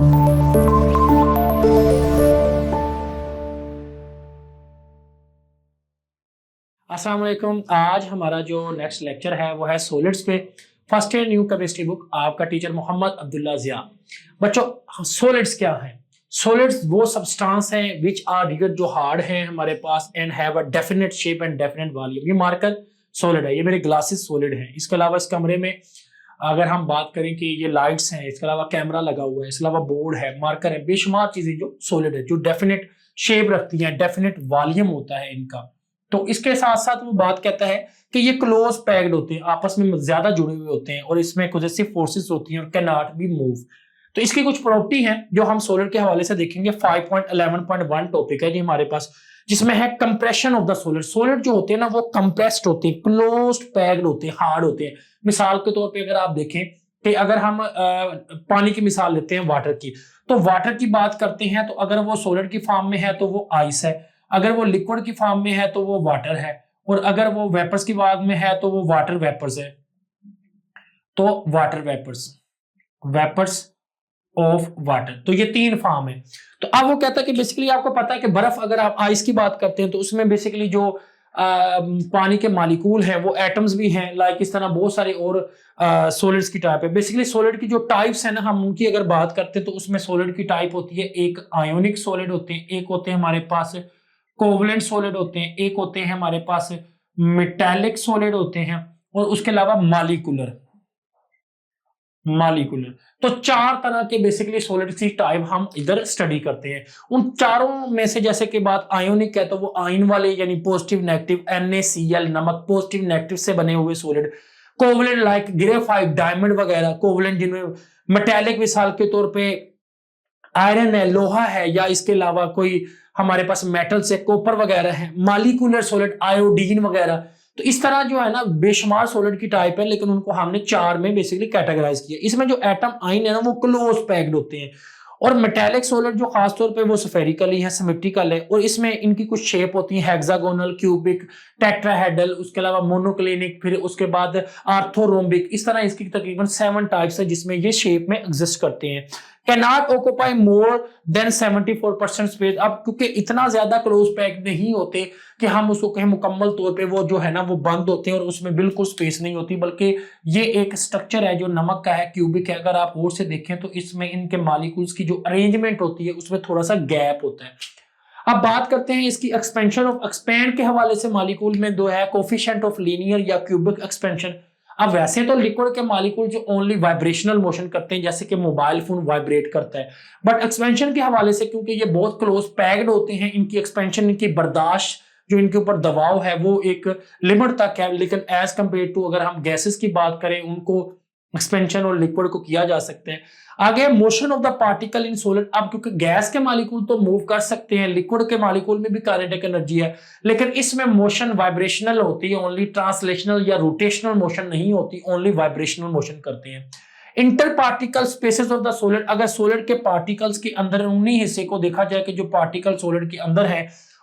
अस्सलाम वालेकुम। आज हमारा जो नेक्स्ट लेक्चर है वो है सॉलिड्स पे। First year new chemistry book, आपका टीचर मोहम्मद अब्दुल्ला जिया। बच्चों, सॉलिड्स क्या है? सॉलिड्स वो सब्सटेंस हैं विच आर रिगड, जो हार्ड हैं हमारे पास and have a definite shape and definite volume. ये मार्कर सॉलिड है, ये मेरे ग्लासेस सॉलिड हैं। इसके अलावा इस कमरे में अगर हम बात करें कि ये लाइट्स हैं, इसके अलावा कैमरा लगा हुआ है, इसके अलावा बोर्ड है, मार्कर है, बेशुमार चीजें जो सॉलिड है, जो डेफिनेट शेप रखती हैं, डेफिनेट वॉल्यूम होता है इनका। तो इसके साथ साथ वो बात कहता है कि ये क्लोज पैक्ड होते हैं, आपस में ज्यादा जुड़े हुए होते हैं और इसमें कोहेसिव फोर्सेस होती हैं और कैन नॉट बी मूव। तो इसकी कुछ प्रॉपर्टी हैं जो हम सॉलिड के हवाले से देखेंगे। 5.11.1 टॉपिक है जी हमारे पास, जिसमें है compression of the solid. Solid जो होते हैं ना वो कंप्रेस्ड होते हैं, क्लोज्ड पैक्ड होते हैं, हार्ड होते हैं। मिसाल के तौर पे अगर आप देखें कि अगर हम पानी की मिसाल लेते हैं वाटर की, तो वाटर की बात करते हैं तो अगर वो सॉलिड की फॉर्म में है तो वो आइस है, अगर वो लिक्विड की फॉर्म में है तो वो वाटर है, और अगर वो वेपर्स की फॉर्म में है तो वो वाटर वेपर्स है। तो water vapours, vapours of water, तो ये तीन फॉर्म है। तो अब वो कहता है कि बेसिकली आपको पता है कि बर्फ, अगर आप आइस की बात करते हैं तो उसमें बेसिकली जो पानी के मालिकूल हैं वो एटम्स भी हैं। लाइक इस तरह बहुत सारे और सॉलिड्स की टाइप है। बेसिकली सॉलिड की जो टाइप्स है ना, हम उनकी अगर बात करते हैं तो उसमें सॉलिड की टाइप होती है, एक आयोनिक सॉलिड होते हैं, एक होते हैं हमारे पास कोवलेंट सॉलिड होते हैं, एक होते हैं हमारे पास मेटालिक सॉलिड होते हैं, और उसके अलावा मॉलिक्यूलर। मॉलिक्यूलर तो चार तरह के बेसिकली सॉलिड की टाइप हम इधर स्टडी करते हैं। उन चारों में से जैसे कि बात आयोनिक है तो वो आयन वाले यानी पॉजिटिव नेगेटिव, NaCl नमक, पॉजिटिव नेगेटिव से बने हुए solid. Covalent like graphite, diamond वगैरह कोवलेंट, जिनमें मेटालिक मिसाल के तौर पे आयरन है, लोहा है, या इसके अलावा कोई हमारे पास मेटल से कॉपर वगैरह है। मॉलिक्यूलर सॉलिड आयोडीन वगैरह। तो इस तरह जो है ना बेशुमार सॉलिड की टाइप है, लेकिन उनको हमने चार में बेसिकली कैटेगराइज किया। इसमें जो एटम आइन है ना वो क्लोज पैक्ड होते हैं, और मेटालिक सॉलिड जो खासतौर पे वो स्फेरिकली है, सिमेट्रिकल है, और इसमें इनकी कुछ शेप होती है हेक्सागोनल, क्यूबिक, टेट्राहेड्रल, उसके अलावा मोनोक्लिनिक, फिर उसके बाद आर्थोरोम्बिक। इस तरह इसकी तकरीबन 7 टाइप्स है जिसमें ये शेप में एग्जिस्ट करते हैं। Cannot occupy more than 74% space. अब क्योंकि इतना ज्यादा क्लोज पैक नहीं होते कि हम उसको कहें मुकम्मल तौर पे वो जो है ना वो बंद होते हैं और उसमें बिल्कुल स्पेस नहीं होती, बल्कि ये एक स्ट्रक्चर है जो नमक का है, क्यूबिक है। अगर आप और से देखें तो इसमें इनके मॉलिक्यूल्स की जो अरेंजमेंट होती है उसमें थोड़ा सा गैप होता है। अब बात करते हैं इसकी एक्सपेंशन ऑफ, एक्सपेंड के हवाले से मॉलिक्यूल में दो है, कोफिशिएंट ऑफ लीनियर या क्यूबिक एक्सपेंशन। अब वैसे तो लिक्विड के मॉलिक्यूल जो ओनली वाइब्रेशनल मोशन करते हैं, जैसे कि मोबाइल फोन वाइब्रेट करता है, बट एक्सपेंशन के हवाले से क्योंकि ये बहुत क्लोज पैक्ड होते हैं, इनकी एक्सपेंशन, इनकी बर्दाश्त, जो इनके ऊपर दबाव है वो एक लिमिट तक है। लेकिन एज कंपेयर टू अगर हम गैसेस की बात करें, उनको एक्सपेंशन और लिक्विड को किया जा सकते हैं। आगे motion of the particle in solid. अब क्योंकि गैस के मॉलिक्यूल तो मूव कर सकते हैं, लिक्विड के मॉलिक्यूल में भी काइनेटिक एनर्जी है, लेकिन इसमें मोशन वाइब्रेशनल होती है, ओनली ट्रांसलेशनल या रोटेशनल मोशन नहीं होती, ओनली वाइब्रेशनल मोशन करते हैं। Inter particle spaces of the solid. अगर सॉलिड के पार्टिकल्स के अंदर उन्हीं हिस्से को देखा जाए कि जो पार्टिकल सॉलिड के अंदर है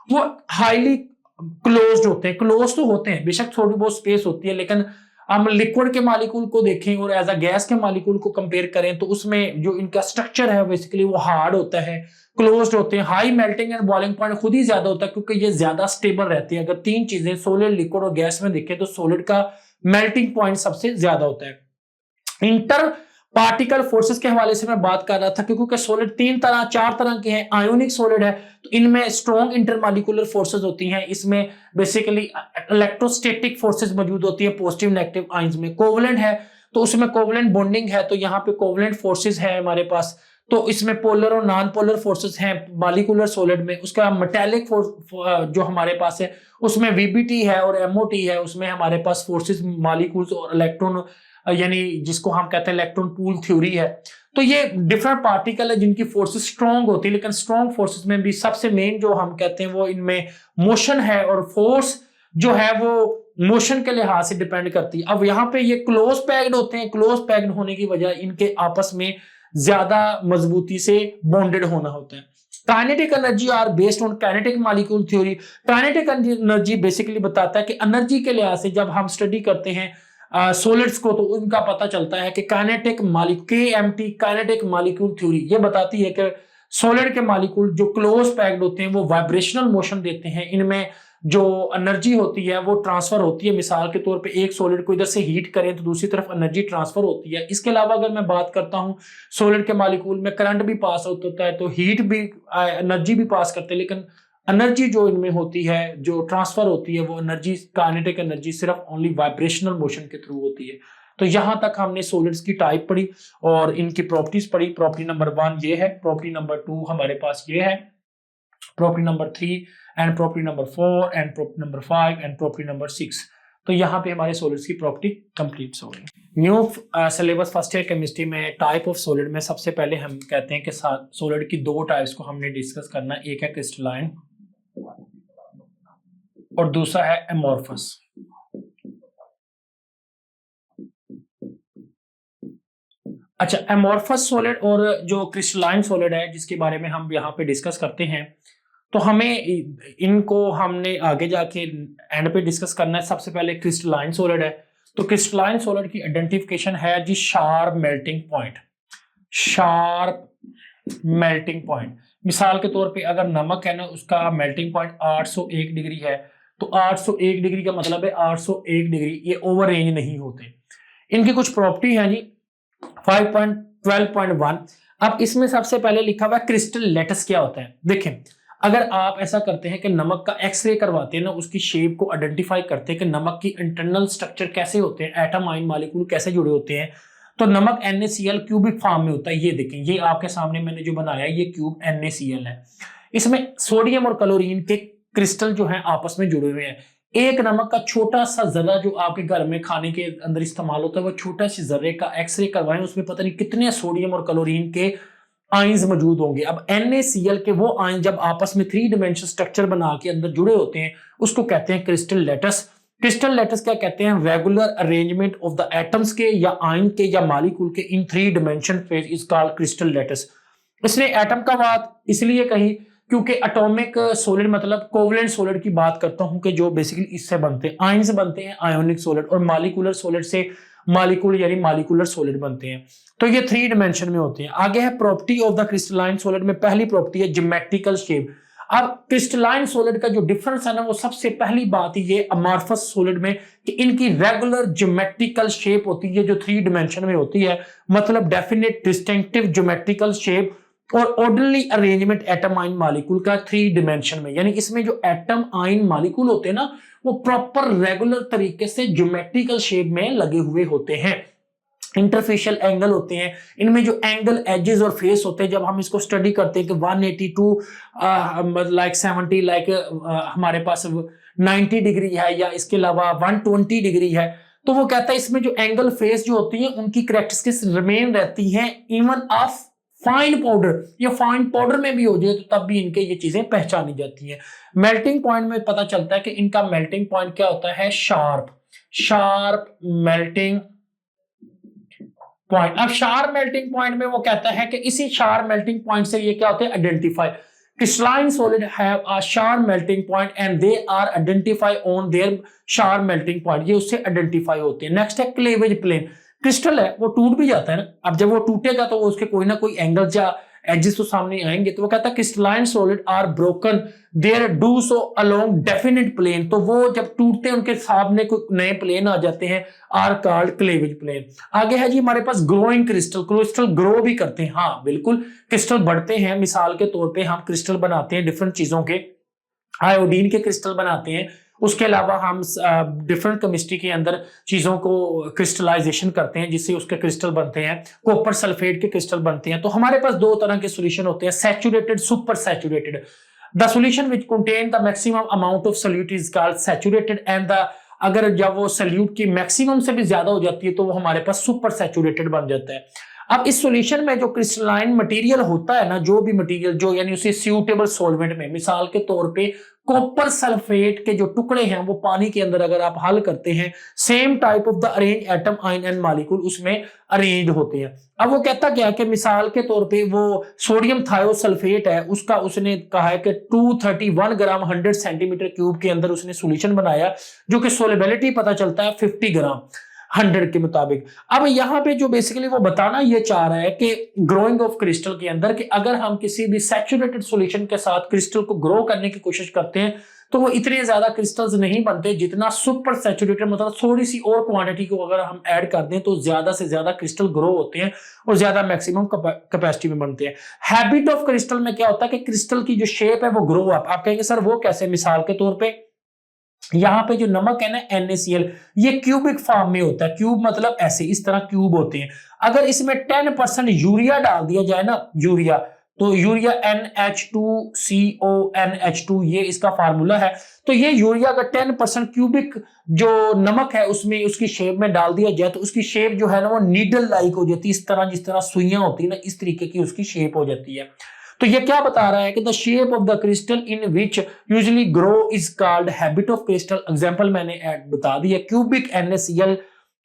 वो हाईली क्लोज्ड होते हैं। क्लोज तो होते हैं, बेशक थोड़ी बहुत स्पेस होती है, लेकिन हम लिक्विड के मॉलिक्यूल को देखें और एज अ गैस के मॉलिक्यूल को कंपेयर करें तो उसमें जो इनका स्ट्रक्चर है बेसिकली वो हार्ड होता है, क्लोज्ड होते हैं। High melting and boiling point खुद ही ज्यादा होता है क्योंकि ये ज्यादा स्टेबल रहती है। अगर तीन चीजें सॉलिड, लिक्विड और गैस में देखें तो सॉलिड का मेल्टिंग पॉइंट सबसे ज्यादा होता है। इंटर पार्टिकल फोर्सेस के हवाले से मैं बात कर रहा था क्योंकि सॉलिड चार तरह के हैं। आयोनिक सॉलिड है तो इनमें स्ट्रॉन्ग इंटरमॉलिक्यूलर फोर्सेस होती हैं, इसमें बेसिकली इलेक्ट्रोस्टैटिक फोर्सेस मौजूद होती है पॉजिटिव नेगेटिव आयंस में। कोवलेंट है तो उसमें कोवलेंट बॉन्डिंग है, तो यहाँ पे कोवलेंट फोर्सेस है हमारे पास, तो इसमें पोलर और नॉन पोलर फोर्सेस हैं मॉलिक्यूलर सॉलिड में। उसका मेटालिक फोर्स जो हमारे पास है उसमें VBT है और MOT है, उसमें हमारे पास फोर्सेस मॉलिक्यूल्स और इलेक्ट्रॉन, यानी जिसको हम कहते हैं इलेक्ट्रॉन पूल थ्योरी है। तो ये डिफरेंट पार्टिकल है जिनकी फोर्सेस स्ट्रॉन्ग होती है, लेकिन स्ट्रॉन्ग फोर्सेस में भी सबसे मेन जो हम कहते हैं वो इनमें मोशन है, और फोर्स जो है वो मोशन के लिहाज से डिपेंड करती है। अब यहाँ पे ये क्लोज पैक्ड होते हैं, क्लोज पैक्ड होने की वजह इनके आपस में ज्यादा मजबूती से बॉन्डेड होना होता है। Kinetic energy are based on kinetic molecule theory. Kinetic energy basically बताता है कि एनर्जी के लिहाज से जब हम स्टडी करते हैं सॉलिड्स को, तो उनका पता चलता है कि kinetic molecule, KMT kinetic molecule theory ये बताती है कि सॉलिड के मॉलिक्यूल जो क्लोज पैक्ड होते हैं वो वाइब्रेशनल मोशन देते हैं, इनमें जो एनर्जी होती है वो ट्रांसफर होती है। मिसाल के तौर पे एक सॉलिड को इधर से हीट करें तो दूसरी तरफ एनर्जी ट्रांसफर होती है। इसके अलावा अगर मैं बात करता हूं सॉलिड के मॉलिक्यूल में करंट भी पास होता है, तो हीट भी, एनर्जी भी पास करते हैं, लेकिन एनर्जी जो इनमें होती है, जो ट्रांसफर होती है, वो एनर्जी, काइनेटिक एनर्जी सिर्फ ओनली वाइब्रेशनल मोशन के थ्रू होती है। तो यहां तक हमने सॉलिड्स की टाइप पढ़ी और इनकी प्रॉपर्टीज पढ़ी। प्रॉपर्टी नंबर 1 ये है, प्रॉपर्टी नंबर 2 हमारे पास ये है, property number 3 and property number 4 and property number 5 and property number 6। तो यहाँ पे हमारे सॉलिड्स की प्रॉपर्टी कंप्लीट हो गई। New syllabus first year chemistry में टाइप ऑफ सॉलिड में सबसे पहले हम कहते हैं कि सॉलिड की दो टाइप्स को हमने डिस्कस करना है, एक है क्रिस्टलाइन और दूसरा है एमोर्फस। अच्छा, एमोर्फस सॉलिड और जो क्रिस्टलाइन सॉलिड है जिसके बारे में हम यहाँ पे डिस्कस करते हैं, तो हमें इनको हमने आगे जाके एंड पे डिस्कस करना है। सबसे पहले क्रिस्टलाइन सॉलिड है, तो क्रिस्टलाइन सॉलिड की आइडेंटिफिकेशन है G sharp melting point. Sharp melting point, मिसाल के तौर पे अगर नमक है ना, उसका मेल्टिंग पॉइंट 801 डिग्री है, तो 801 डिग्री का मतलब है 801 डिग्री, ये ओवर रेंज नहीं होते। इनकी कुछ प्रॉपर्टी है जी 5.12.1। अब इसमें सबसे पहले लिखा हुआ है क्रिस्टल लेटस क्या होता है। देखें, अगर आप ऐसा करते हैं कि नमक का एक्सरे करवाते हैं ना, उसकी शेप को आइडेंटिफाई करते हैं कि नमक की इंटरनल स्ट्रक्चर कैसे होते हैं, एटम आयन मॉलिक्यूल कैसे जुड़े होते हैं, तो नमक NaCl क्यूबिक फॉर्म में होता है। ये देखें, ये आपके सामने मैंने जो बनाया है, ये क्यूब NaCl है। इसमें सोडियम और क्लोरीन के क्रिस्टल जो है आपस में जुड़े हुए हैं। एक नमक का छोटा सा जर्रा जो आपके घर में खाने के अंदर इस्तेमाल होता है, वो छोटा सी जर्रे का एक्सरे करवाएं, उसमें पता नहीं कितने सोडियम और क्लोरीन के आयंस मौजूद होंगे। अब NaCl के वो आयन जब आपस में 3 डायमेंशनल स्ट्रक्चर बना के अंदर जुड़े होते हैं, उसको कहते हैं क्रिस्टल लेटस। क्रिस्टल लेटस क्या कहते हैं? Regular arrangement of the atoms के या आयन के या मॉलिक्यूल के in 3 dimension phase is called crystal lattice. इसने एटम का बात इसलिए कही क्योंकि एटॉमिक सॉलिड मतलब कोवलेंट सॉलिड की बात करता हूं कि जो बेसिकली इससे बनते हैं, आयन से बनते हैं आयोनिक सॉलिड, और मॉलिक्यूलर सॉलिड से मॉलिक्यूल यानी मॉलिक्यूलर सॉलिड बनते हैं। तो ये 3 डायमेंशन में होते हैं। आगे है property of the crystalline solid में पहली प्रॉपर्टी है ज्योमेट्रिकल शेप। अब क्रिस्टलाइन सॉलिड का जो डिफरेंस है ना, वो सबसे पहली बात ये अमॉर्फस सॉलिड में कि इनकी रेगुलर ज्योमेट्रिकल शेप होती है जो 3 डायमेंशन में होती है, मतलब डेफिनेट डिस्टिंक्टिव ज्योमेट्रिकल शेप और orderly arrangement atom ion molecule का 3 डायमेंशन में। यानी इसमें जो एटम आयन मॉलिक्यूल होते हैं ना, वो प्रॉपर रेगुलर तरीके से ज्योमेट्रिकल शेप में लगे हुए होते हैं। इंटरफेशियल एंगल होते हैं, इनमें जो एंगल एजेस और फेस होते हैं, जब हम इसको स्टडी करते हैं कि 182 लाइक 70 लाइक हमारे पास 90 डिग्री है या इसके अलावा 120 डिग्री है, तो वो कहता है इसमें जो एंगल फेस जो होती है उनकी कैरेक्टरिस्टिक्स रिमेन रहती हैं इवन ऑफ फाइन पाउडर, या फाइन पाउडर में भी हो जाए तो तब भी इनके ये चीजें पहचानी जाती हैं। मेल्टिंग पॉइंट में पता चलता है कि इनका मेल्टिंग पॉइंट क्या होता है? Sharp melting point. अब शार्प मेल्टिंग पॉइंट में वो कहता है कि इसी शार्प मेल्टिंग पॉइंट से ये क्या होते हैं? Identify. Crystalline solid have a sharp melting point and they are identify on their sharp melting point, ये उससे आइडेंटिफाई होते हैं। नेक्स्ट है क्लेवेज प्लेन। क्रिस्टल है वो टूट भी जाता है ना, अब जब वो टूटेगा तो वो उसके कोई ना कोई एंगल या एजेस तो सामने आएंगे, तो वो कहता है crystalline solid are broken there do so along definite plane, तो वो जब टूटते हैं उनके सामने कोई नए प्लेन आ जाते हैं, आर कॉल्ड क्लेवेज प्लेन। आगे है जी हमारे पास ग्रोइंग क्रिस्टल। क्रिस्टल ग्रो भी करते हैं, हाँ बिल्कुल, क्रिस्टल बढ़ते हैं। मिसाल के तौर पे हम क्रिस्टल बनाते हैं डिफरेंट चीजों के, आयोडीन के क्रिस्टल बनाते हैं, उसके अलावा हम डिफरेंट केमिस्ट्री के अंदर चीजों को क्रिस्टलाइजेशन करते हैं जिससे उसके क्रिस्टल बनते हैं, कॉपर सल्फेट के क्रिस्टल बनते हैं। तो हमारे पास 2 तरह के सॉल्यूशन होते हैं, saturated, super saturated. The solution which contain the maximum amount of solute is called saturated and the अगर जब वो सॉल्यूट की मैक्सिमम से भी ज्यादा हो जाती है तो वो हमारे पास सुपर सैचुरेटेड बन जाता है। अब इस सॉल्यूशन में जो क्रिस्टलाइन मटेरियल होता है ना, जो भी मटेरियल जो यानी उसी सूटेबल सॉल्वेंट में, मिसाल के तौर पे कॉपर सल्फेट के जो टुकड़े हैं वो पानी के अंदर अगर आप हल करते हैं, same type of the arrange atom ion and molecule उसमें अरेंज होते हैं। अब वो कहता क्या कि मिसाल के तौर पे वो सोडियम थायोसल्फेट है, उसका उसने कहा है कि 231 ग्राम 100 सेंटीमीटर क्यूब के अंदर उसने सॉल्यूशन बनाया जो कि सोलेबिलिटी पता चलता है 50 ग्राम। 100 के मुताबिक। अब यहाँ पे जो बेसिकली वो बताना ये चाह रहा है कि ग्रोइंग ऑफ क्रिस्टल के अंदर कि अगर हम किसी भी सैचुरेटेड सॉल्यूशन के साथ क्रिस्टल को ग्रो करने की कोशिश करते हैं तो वो इतने ज्यादा क्रिस्टल्स नहीं बनते जितना सुपर सैचुरेटेड, मतलब थोड़ी सी और क्वांटिटी को अगर हम ऐड कर दें तो ज्यादा से ज्यादा क्रिस्टल ग्रो होते हैं और ज्यादा मैक्सिमम कैपेसिटी में बनते हैं। हैबिट ऑफ क्रिस्टल में क्या होता है कि क्रिस्टल की जो शेप है वो ग्रो अप। आप कहेंगे सर वो कैसे? मिसाल के तौर पे यहाँ पे जो नमक है ना NaCl, ये क्यूबिक फॉर्म में होता है। क्यूब मतलब ऐसे इस तरह क्यूब होते हैं। अगर इसमें 10% यूरिया डाल दिया जाए ना, यूरिया, तो यूरिया NH2CONH2 ये इसका फार्मूला है। तो ये यूरिया का 10% क्यूबिक जो नमक है उसमें उसकी शेप में डाल दिया जाए तो उसकी शेप जो है ना वो नीडल लाइक हो जाती है, इस तरह जिस तरह सुइयां होती है ना, इस तरीके की उसकी शेप हो जाती है। तो ये क्या बता रहा है कि the shape of the crystal in which usually grow is called habit of crystal. Example मैंने बता दी है, क्यूबिक NaCl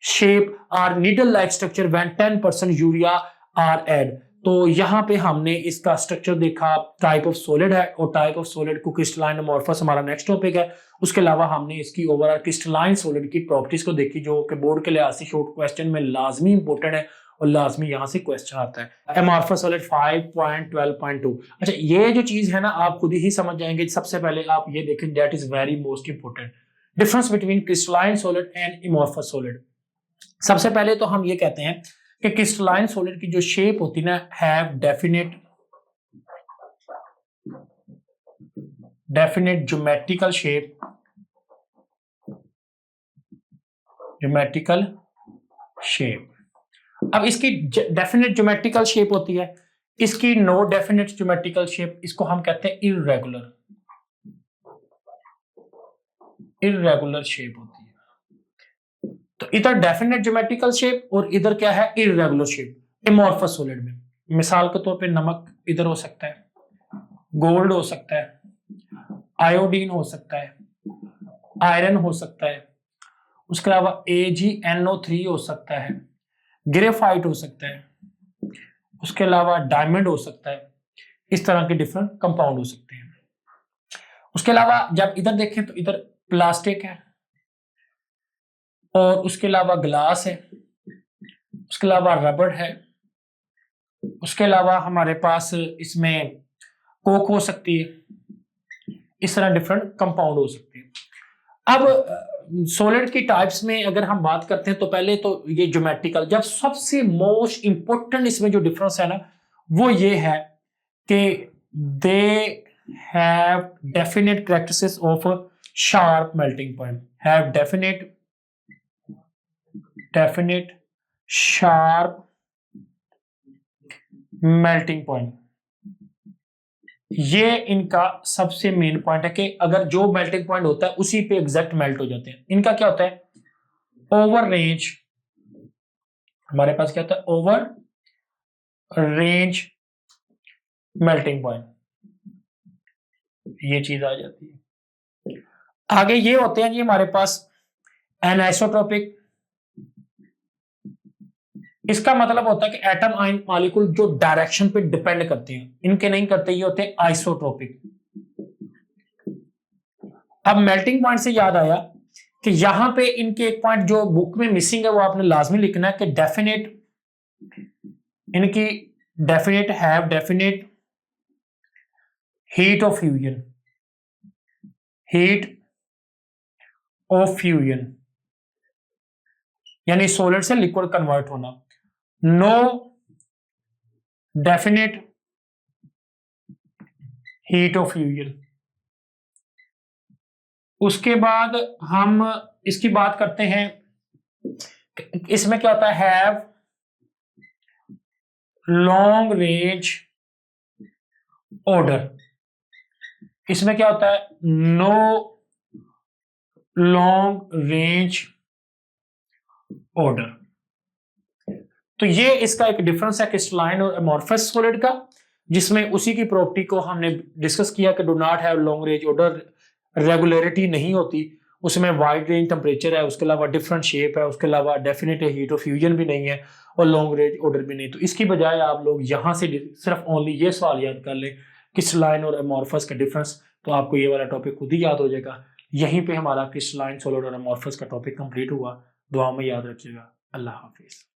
शेप और needle like structure when 10% urea are add. तो यहाँ पे हमने इसका स्ट्रक्चर देखा, टाइप ऑफ सॉलिड है और टाइप ऑफ सॉलिड को क्रिस्टलाइन अमॉर्फस हमारा नेक्स्ट टॉपिक है। उसके अलावा हमने इसकी ओवरऑल क्रिस्टलाइन सॉलिड की प्रॉपर्टीज को देखी जो कि बोर्ड के लिहाज से शॉर्ट क्वेश्चन में लाजमी इंपॉर्टेंट है और लाजमी यहां से क्वेश्चन आता है। Amorphous solid 5.12.2। अच्छा, ये जो चीज है ना आप खुद ही समझ जाएंगे। सबसे पहले आप ये देखें, that is very most important difference between crystalline solid and amorphous solid. सबसे पहले तो हम ये कहते हैं कि क्रिस्टलाइन सॉलिड की जो शेप होती है ना, हैव डेफिनेट ज्योमेट्रिकल शेप। अब इसकी डेफिनेट ज्योमेट्रिकल शेप होती है, इसकी नो डेफिनेट ज्योमेट्रिकल शेप, इसको हम कहते हैं इररेगुलर शेप होती है। तो इधर डेफिनेट ज्योमेट्रिकल शेप और इधर क्या है? Irregular shape. अमॉर्फस सॉलिड में मिसाल के तौर पे नमक इधर हो सकता है, गोल्ड हो सकता है, आयोडीन हो सकता है, आयरन हो सकता है, उसके अलावा AgNO3 हो सकता है, ग्रेफाइट हो सकता है, उसके अलावा डायमंड हो सकता है। इस तरह के डिफरेंट कंपाउंड हो सकते हैं। उसके अलावा जब इधर देखें तो इधर प्लास्टिक है और उसके अलावा ग्लास है, उसके अलावा रबड़ है, उसके अलावा हमारे पास इसमें कोक हो सकती है। इस तरह डिफरेंट कंपाउंड हो सकते हैं। अब सॉलिड की टाइप्स में अगर हम बात करते हैं तो पहले तो ये ज्योमेट्रिकल, जब सबसे मोस्ट इंपॉर्टेंट इसमें जो डिफरेंस है ना वो ये है कि they have definite characteristics of sharp melting point, have definite sharp melting point. ये इनका सबसे मेन पॉइंट है कि अगर जो मेल्टिंग पॉइंट होता है उसी पे एग्जैक्ट मेल्ट हो जाते हैं। इनका क्या होता है? ओवर रेंज, हमारे पास क्या होता है? ओवर रेंज मेल्टिंग पॉइंट, ये चीज आ जाती है। आगे ये होते हैं जी हमारे पास एनआइसोट्रोपिक। इसका मतलब होता है कि एटम आयन मॉलिक्यूल जो डायरेक्शन पे डिपेंड करते हैं, इनके नहीं करते, ये होते हैं आइसोट्रोपिक। अब मेल्टिंग पॉइंट से याद आया कि यहां पे इनके एक पॉइंट जो बुक में मिसिंग है वो आपने लाजमी लिखना है कि डेफिनेट हीट ऑफ फ्यूजन, यानी सॉलिड से लिक्विड कन्वर्ट होना। No definite heat of fusion. उसके बाद हम इसकी बात करते हैं, इसमें क्या होता है? Have long range order. इसमें क्या होता है? No long range order. तो ये इसका एक डिफरेंस है क्रिस्टलाइन और अमॉर्फस सॉलिड का, जिसमें उसी की प्रॉपर्टी को हमने डिस्कस किया कि do not have long range order, regularity नहीं होती, उसमें वाइड रेंज टेम्परेचर है, उसके अलावा डिफरेंट शेप है, उसके अलावा डेफिनेट हीट ऑफ फ्यूजन भी नहीं है और लॉन्ग रेंज ऑर्डर भी नहीं। तो इसकी बजाय आप लोग यहाँ से सिर्फ ओनली ये सवाल याद कर लें क्रिस्टलाइन और अमॉर्फस का डिफरेंस, तो आपको ये वाला टॉपिक खुद ही याद हो जाएगा। यहीं पे हमारा क्रिस्टलाइन, सॉलिड और अमॉर्फस का टॉपिक कंप्लीट हुआ। दुआ में याद रखिएगा। अल्लाह हाफिज।